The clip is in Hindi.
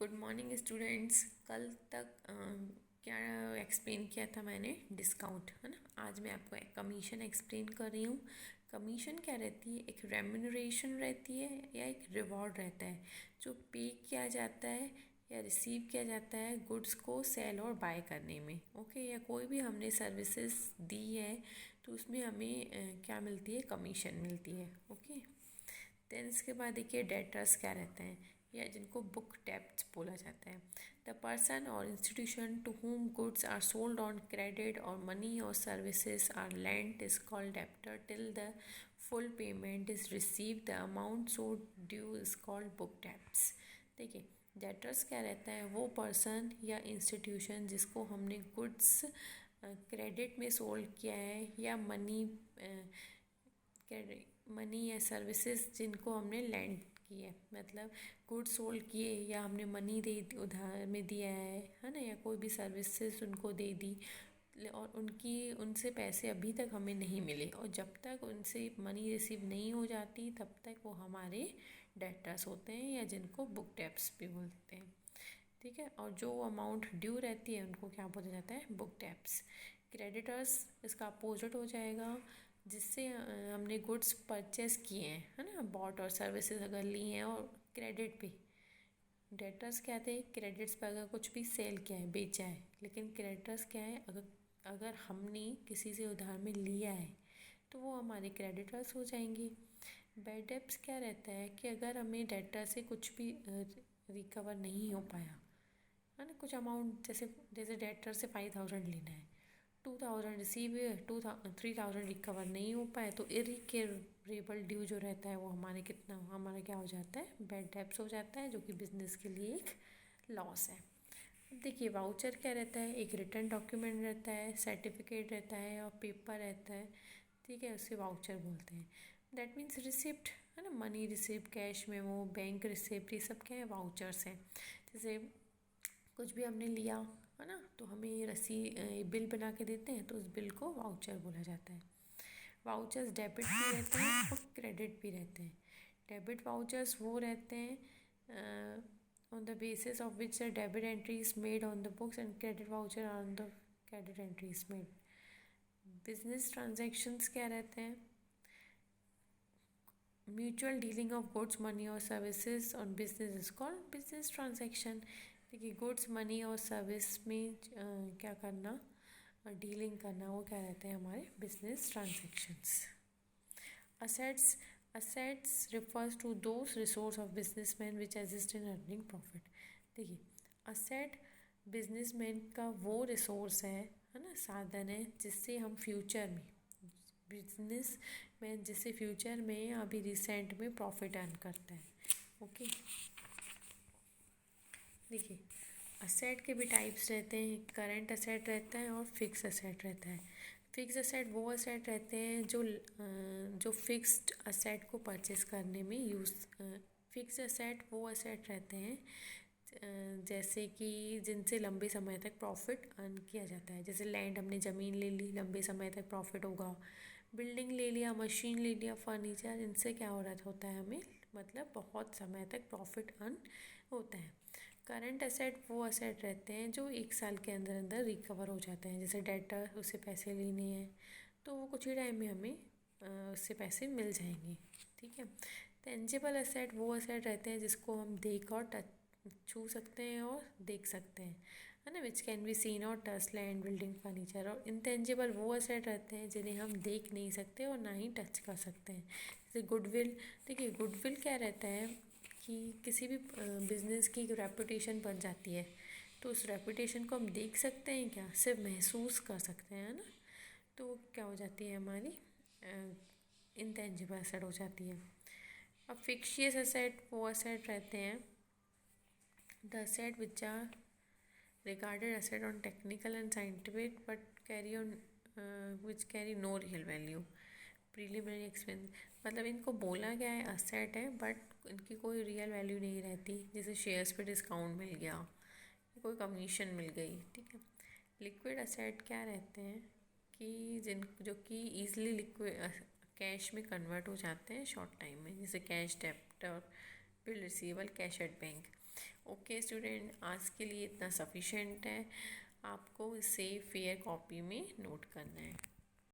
Good morning students. कल तक क्या एक्सप्लेन किया था मैंने? डिस्काउंट, है ना। आज मैं आपको कमीशन एक्सप्लेन कर रही हूँ। कमीशन क्या रहती है? एक रेम्यूनरेशन रहती है या एक रिवॉर्ड रहता है जो पे किया जाता है या रिसीव किया जाता है गुड्स को सेल और बाय करने में। ओके, या कोई भी हमने सर्विसेज दी है तो उसमें हमें क्या मिलती है? कमीशन मिलती है। ओके, देन इसके बाद देखिए डेटर्स क्या रहते हैं, या जिनको बुक डेब्ट्स बोला जाता है। The person or institution to whom goods are sold on credit or money और services are lent is called debtor till the full payment is receive the amount so due is called book debts. देखिए डेटर्स क्या रहता है? वो पर्सन या इंस्टीट्यूशन जिसको हमने गुड्स क्रेडिट में सोल्ड किया है या मनी या सर्विसेज जिनको हमने लेंड की है, मतलब गुड्स सोल्ड किए या हमने मनी दे उधार में दिया है ना, या कोई भी सर्विसेज उनको दे दी और उनसे पैसे अभी तक हमें नहीं मिले, और जब तक उनसे मनी रिसीव नहीं हो जाती तब तक वो हमारे डेटर्स होते हैं, या जिनको बुक डेब्ट्स भी बोलते हैं। ठीक है, और जो अमाउंट ड्यू रहती है उनको क्या बोला जाता है? Book debts. क्रेडिटर्स इसका अपोजिट हो जाएगा, जिससे हमने गुड्स परचेस किए हैं, है ना, बॉट और सर्विसेज अगर ली हैं और क्रेडिट पे। डेटर्स क्या थे? क्रेडिट्स पे अगर कुछ भी सेल किया है, बेचा है। लेकिन क्रेडिटर्स क्या है? अगर हमने किसी से उधार में लिया है तो वो हमारे क्रेडिटर्स हो जाएंगे। बैड डेब्ट्स क्या रहता है कि अगर हमें डेटर से कुछ भी रिकवर नहीं हो पाया, है ना, कुछ अमाउंट, जैसे डेटर से 5,000 लेना है, 2,000 रिसीव है, 3,000 रिकवर नहीं हो पाए, तो इरिकवरेबल ड्यू जो रहता है वो हमारा क्या हो जाता है? बैड डेब्ट्स हो जाता है, जो कि बिजनेस के लिए एक लॉस है। अब देखिए वाउचर क्या रहता है? एक रिटर्न डॉक्यूमेंट रहता है, सर्टिफिकेट रहता है और पेपर रहता है। ठीक है, उसे वाउचर बोलते हैं। दैट मीन्स रिसिप्ट, है ना, money receipt, cash memo, bank receipt, ये सब क्या है? वाउचर्स हैं। जैसे कुछ भी हमने लिया, है ना, तो हमें ये बिल बना के देते हैं, तो उस बिल को वाउचर बोला जाता है। वाउचर्स डेबिट भी रहते हैं और क्रेडिट भी रहते हैं। डेबिट वाउचर्स वो रहते हैं on the basis of which debit entry is made on the books, and credit voucher are on the credit entry is made. Business transactions क्या रहते हैं? Mutual dealing of goods, money और services on business is called business transaction. देखिए गुड्स, मनी और सर्विस में क्या करना, डीलिंग करना, वो क्या रहते हैं? हमारे business transactions. Assets refers to those resource of businessman which assist in earning profit। देखिए असेट बिजनेसमैन का वो रिसोर्स है ना, साधन है, जिससे हम फ्यूचर में बिजनेस में, जिससे फ्यूचर में अभी रिसेंट में प्रॉफिट अर्न करता है। ओके, देखिए असेट के भी टाइप्स रहते हैं। करंट असेट रहता है और फिक्स असेट रहता है। फिक्स असेट वो असेट रहते हैं जो फिक्स्ड असेट को परचेस करने में फिक्स असेट वो असेट रहते हैं जैसे कि जिनसे लंबे समय तक प्रॉफिट अर्न किया जाता है। जैसे लैंड, हमने ज़मीन ले ली, लंबे समय तक प्रॉफिट होगा। बिल्डिंग ले लिया, मशीन ले लिया, फर्नीचर, इनसे क्या हो रहा होता है? हमें मतलब बहुत समय तक प्रॉफिट अर्न होता है। करंट असेट वो असेट रहते हैं जो 1 साल के अंदर अंदर रिकवर हो जाते हैं। जैसे डेटर, उससे पैसे लेने हैं तो वो कुछ ही टाइम में हमें उससे पैसे मिल जाएंगे। ठीक है। टेंजिबल असेट वो असेट रहते हैं जिसको हम देख और छू सकते हैं और देख सकते हैं, है ना, विच कैन बी सीन और टच, लैंड, बिल्डिंग, फर्नीचर। और इनटेंजिबल वो असेट रहते हैं जिन्हें हम देख नहीं सकते और ना ही टच कर सकते हैं। जैसे गुडविल। देखिए गुडविल क्या रहता है कि किसी भी बिजनेस की रेपुटेशन बन जाती है, तो उस रेपुटेशन को हम देख सकते हैं क्या? सिर्फ महसूस कर सकते हैं, है ना। तो क्या हो जाती है? हमारी इनटेंजिबल असेट हो जाती है। अब फिक्शियस असेट वो असेट रहते हैं, the asset which are regarded asset on technical and scientific but which carry no real value। Preliminary expense, मतलब इनको बोला गया है असेट है बट इनकी कोई रियल वैल्यू नहीं रहती। जैसे शेयर्स पे डिस्काउंट मिल गया, कोई कमीशन मिल गई। ठीक है। लिक्विड असेट क्या रहते हैं कि जो कि ईजिली लिक्विड कैश में कन्वर्ट हो जाते हैं शॉर्ट टाइम में, जैसे कैश, डेप्ट और bill receivable, cash at bank. Okay student, आज के लिए इतना सफिशेंट है। आपको इसे फेयर कॉपी में नोट करना है।